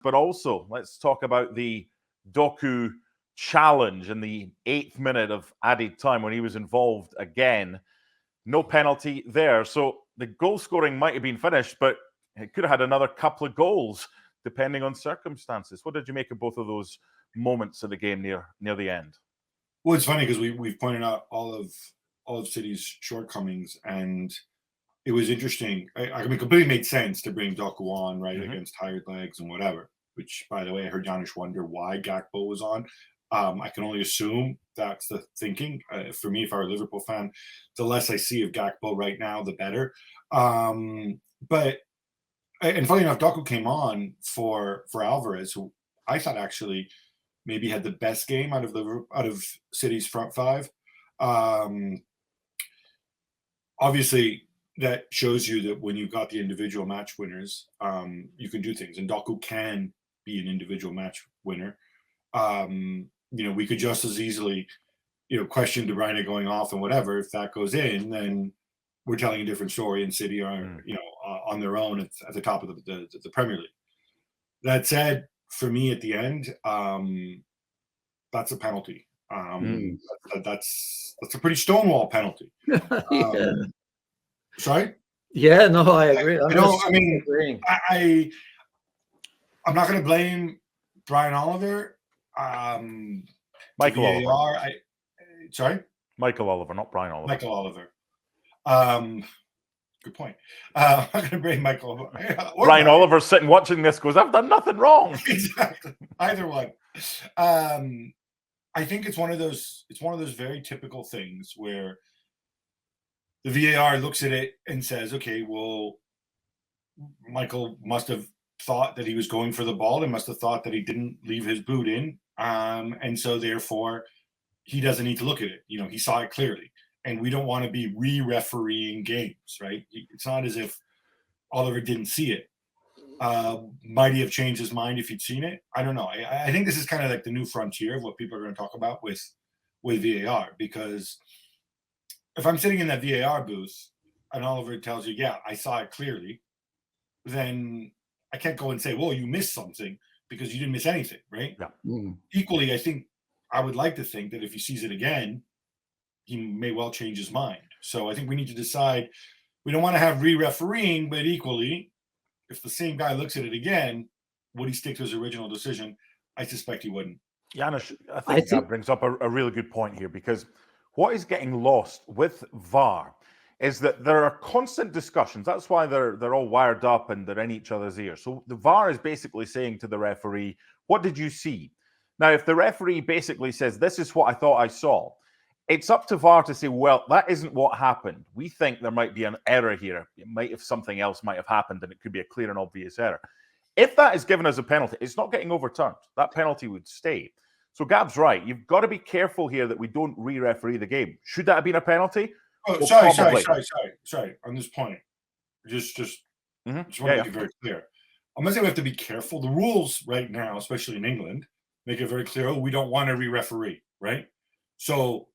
but also let's talk about the Doku challenge in the 8th minute of added time when he was involved again. No penalty there. So the goal scoring might have been finished, but it could have had another couple of goals depending on circumstances. What did you make of both of those moments of the game near the end? Well, it's funny because we've pointed out all of City's shortcomings, and it was interesting. I mean, completely made sense to bring Doku on, right, against tired legs and whatever, which, by the way, I heard Janusz wonder why Gakpo was on. I can only assume that's the thinking. For me, if I were a Liverpool fan, the less I see of Gakpo right now, the better. But funny enough, Doku came on for Alvarez, who I thought actually maybe had the best game out of City's front five. Obviously, that shows you that when you've got the individual match winners, you can do things, and Doku can be an individual match winner. We could just as easily, question De Bruyne going off and whatever. If that goes in, then we're telling a different story, and City are, on their own at the top of the Premier League. That said, for me at the end, that's a penalty. That's a pretty Stonewall penalty. Yeah. Sorry? Yeah, no, I agree. I'm not going to blame Brian Oliver. Michael VAR, Oliver. Sorry? Michael Oliver, not Brian Oliver. Michael Oliver. Good point. I'm not going to blame Michael. Brian Oliver's sitting watching this goes, I've done nothing wrong. Exactly. Either one. I think it's one of those very typical things where the VAR looks at it and says, okay, well, Michael must have thought that he was going for the ball and must have thought that he didn't leave his boot in. And so therefore he doesn't need to look at it. He saw it clearly, and we don't want to be re-refereeing games, right? It's not as if Oliver didn't see it. Might he have changed his mind if he'd seen it? I don't know. I think this is kind of like the new frontier of what people are going to talk about with VAR, because if I'm sitting in that VAR booth and Oliver tells you, yeah, I saw it clearly, then I can't go and say, well, you missed something, because you didn't miss anything, right? Yeah. Equally, I think I would like to think that if he sees it again, he may well change his mind. So I think we need to decide. We don't want to have re-refereeing, but equally, if the same guy looks at it again, would he stick to his original decision? I suspect he wouldn't. Janusz, I think that brings up a really good point here, because what is getting lost with VAR is that there are constant discussions. That's why they're all wired up and they're in each other's ears. So the VAR is basically saying to the referee, what did you see? Now, if the referee basically says, this is what I thought I saw, it's up to VAR to say, well, that isn't what happened. We think there might be an error here. Something else might have happened, and it could be a clear and obvious error. If that is given as a penalty, it's not getting overturned. That penalty would stay. So Gab's right. You've got to be careful here that we don't re-referee the game. Should that have been a penalty? Oh, well, sorry. On this point, just want to make it very clear. I'm going to say we have to be careful. The rules right now, especially in England, make it very clear, we don't want to re-referee, right? So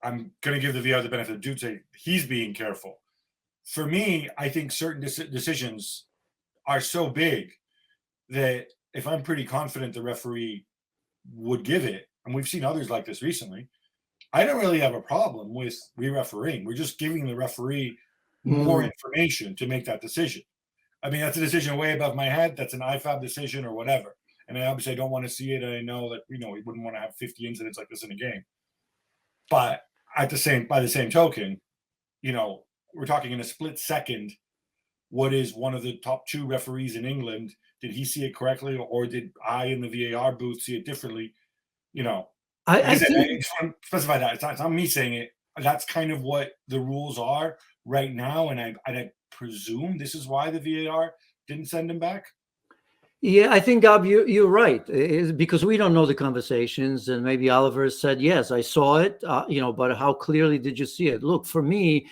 I'm going to give the VR the benefit of the doubt, say he's being careful. For me, I think certain decisions are so big that if I'm pretty confident the referee would give it, and we've seen others like this recently, I don't really have a problem with re-refereeing. We're just giving the referee more information to make that decision. I mean, that's a decision way above my head. That's an IFAB decision or whatever. And I obviously don't want to see it. And I know that, we wouldn't want to have 50 incidents like this in a game. But by the same token, we're talking in a split second. What is one of the top 2 referees in England? Did he see it correctly, or did I in the VAR booth see it differently? I just want to specify that. It's not me saying it. That's kind of what the rules are right now, and I presume this is why the VAR didn't send him back. Yeah, I think, Gab, you're right. It's because we don't know the conversations, and maybe Oliver said, yes, I saw it, but how clearly did you see it? Look, for me,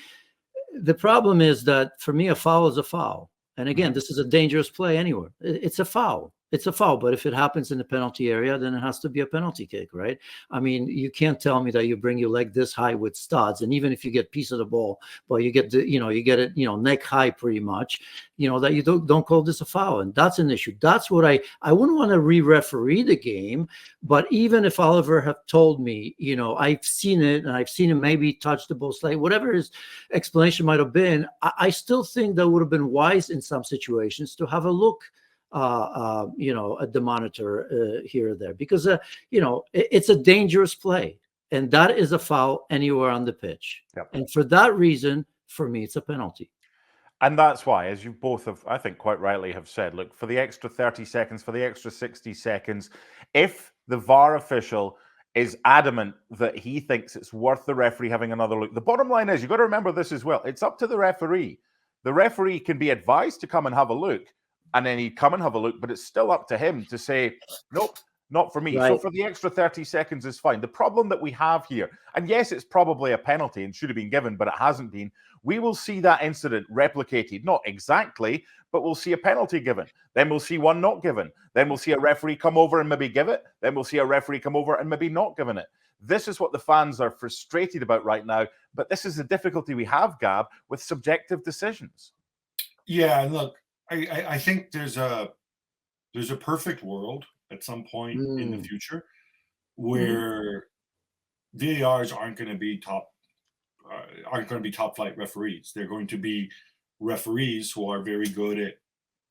the problem is that, for me, a foul is a foul. And again, this is a dangerous play anywhere. It's a foul. It's a foul, but if it happens in the penalty area, then it has to be a penalty kick, right? I mean, you can't tell me that you bring your leg this high with studs, and even if you get piece of the ball, but you get you get it, neck high pretty much, that you don't call this a foul, and that's an issue. That's what I wouldn't want to re-referee the game, but even if Oliver have told me, I've seen it, and I've seen him maybe touch the ball slightly, whatever his explanation might have been, I still think that would have been wise in some situations to have a look at the monitor here or there, because it's a dangerous play, and that is a foul anywhere on the pitch. Yep. And for that reason, for me, it's a penalty. And that's why, as you both have, I think quite rightly have said, look, for the extra 30 seconds, for the extra 60 seconds, if the VAR official is adamant that he thinks it's worth the referee having another look, the bottom line is, you've got to remember this as well, it's up to the referee. The referee can be advised to come and have a look, and then he'd come and have a look, but it's still up to him to say, nope, not for me. Right. So for the extra 30 seconds is fine. The problem that we have here, and yes, it's probably a penalty and should have been given, but it hasn't been. We will see that incident replicated, not exactly, but we'll see a penalty given. Then we'll see one not given. Then we'll see a referee come over and maybe give it. Then we'll see a referee come over and maybe not giving it. This is what the fans are frustrated about right now, but this is the difficulty we have, Gab, with subjective decisions. Yeah, and look, I think there's a perfect world at some point in the future where VARs aren't going to be top flight referees. They're going to be referees who are very good at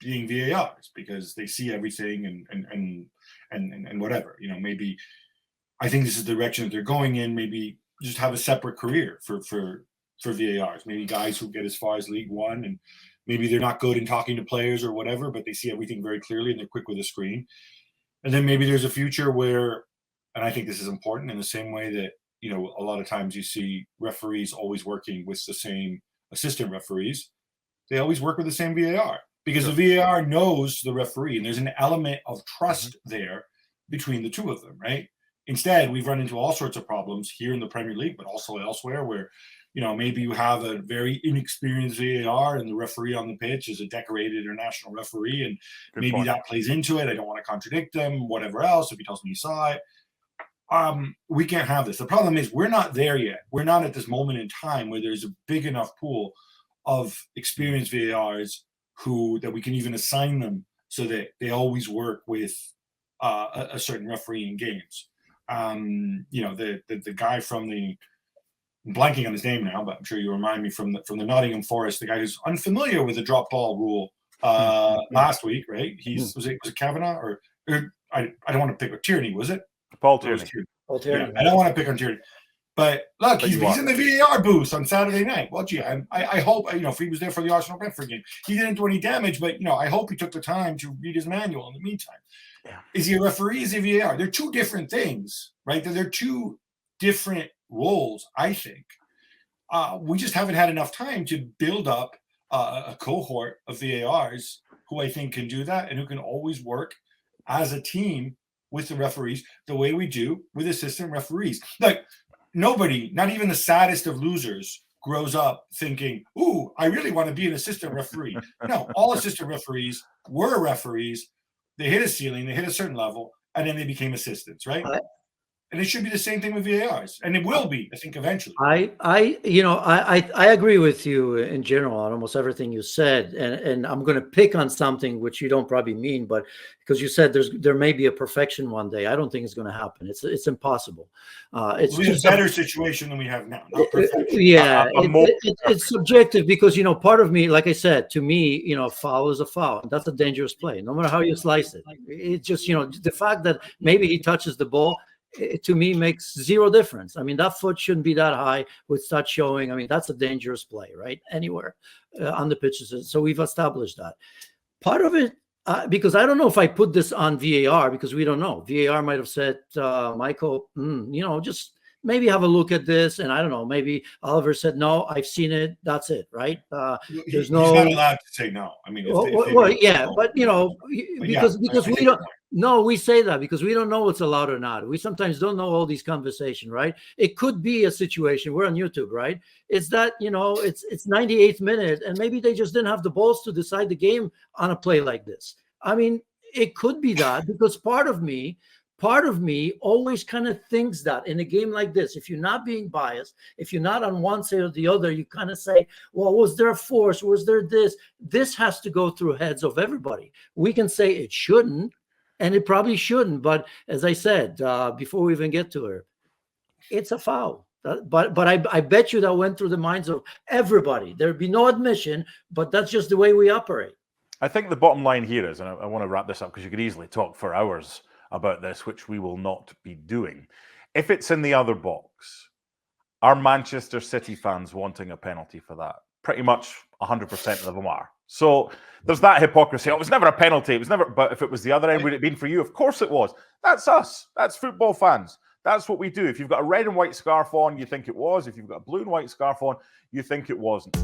being VARs because they see everything and whatever. Maybe I think this is the direction that they're going in. Maybe just have a separate career for VARs. Maybe guys who get as far as League One, and maybe they're not good in talking to players or whatever, but they see everything very clearly and they're quick with a screen. And then maybe there's a future where, and I think this is important in the same way that, a lot of times you see referees always working with the same assistant referees. They always work with the same VAR because the VAR knows the referee, and there's an element of trust there between the two of them, right? Instead, we've run into all sorts of problems here in the Premier League, but also elsewhere where, maybe you have a very inexperienced VAR and the referee on the pitch is a decorated international referee, and maybe that plays into it. I don't want to contradict him, whatever else, if he tells me he saw it. We can't have this. The problem is we're not there yet. We're not at this moment in time where there's a big enough pool of experienced VARs that we can even assign them so that they always work with a certain referee in games. The guy from I'm blanking on his name now, but I'm sure you remind me from the Nottingham Forest, the guy who's unfamiliar with the drop ball rule last week, right? Was it Kavanagh or I don't want to pick Tierney, was it? Paul Tierney. Yeah, I don't want to pick on Tierney. But look, he's in the VAR booth on Saturday night. Well, gee, I hope, if he was there for the Arsenal-Brentford game, he didn't do any damage, but, I hope he took the time to read his manual in the meantime. Yeah. Is he a referee? Is he a VAR? They're two different things, right? They're two different roles, I think. We just haven't had enough time to build up a cohort of VARs who I think can do that and who can always work as a team with the referees the way we do with assistant referees. Like, nobody, not even the saddest of losers, grows up thinking, ooh, I really want to be an assistant referee. No, all assistant referees were referees. They hit a ceiling, they hit a certain level, and then they became assistants, right? And it should be the same thing with VARs, and it will be, I think, eventually. I agree with you in general on almost everything you said, and I'm going to pick on something which you don't probably mean, but because you said there may be a perfection one day, I don't think it's going to happen. It's impossible. It's just a better situation than we have now. Not perfection. It's subjective because part of me, like I said, to me, a foul is a foul. That's a dangerous play, no matter how you slice it. It's just the fact that maybe he touches the ball, it, to me, makes zero difference. I mean, that foot shouldn't be that high with touch showing. I mean, that's a dangerous play, right? Anywhere on the pitches. So we've established that. Part of it, because I don't know if I put this on VAR because we don't know. VAR might have said, Michael, just maybe have a look at this. And I don't know, maybe Oliver said, no, I've seen it. That's it, right? He's not allowed to say no. I mean, because we don't. No, we say that because we don't know what's allowed or not. We sometimes don't know all these conversations, right? It could be a situation. We're on YouTube, right? It's that, it's 98th minute, and maybe they just didn't have the balls to decide the game on a play like this. I mean, It could be that, because part of me always kind of thinks that in a game like this, if you're not being biased, if you're not on one side or the other, you kind of say, well, was there force? Was there this? This has to go through heads of everybody. We can say it shouldn't, and it probably shouldn't. But as I said, before we even get to her, it's a foul. But I bet you that went through the minds of everybody. There'd be no admission, but that's just the way we operate. I think the bottom line here is, and I want to wrap this up because you could easily talk for hours about this, which we will not be doing. If it's in the other box, are Manchester City fans wanting a penalty for that? Pretty much 100% of them are. So there's that hypocrisy. Oh, it was never a penalty. It was never. But if it was the other end, would it have been for you? Of course it was. That's us. That's football fans. That's what we do. If you've got a red and white scarf on, you think it was. If you've got a blue and white scarf on, you think it wasn't.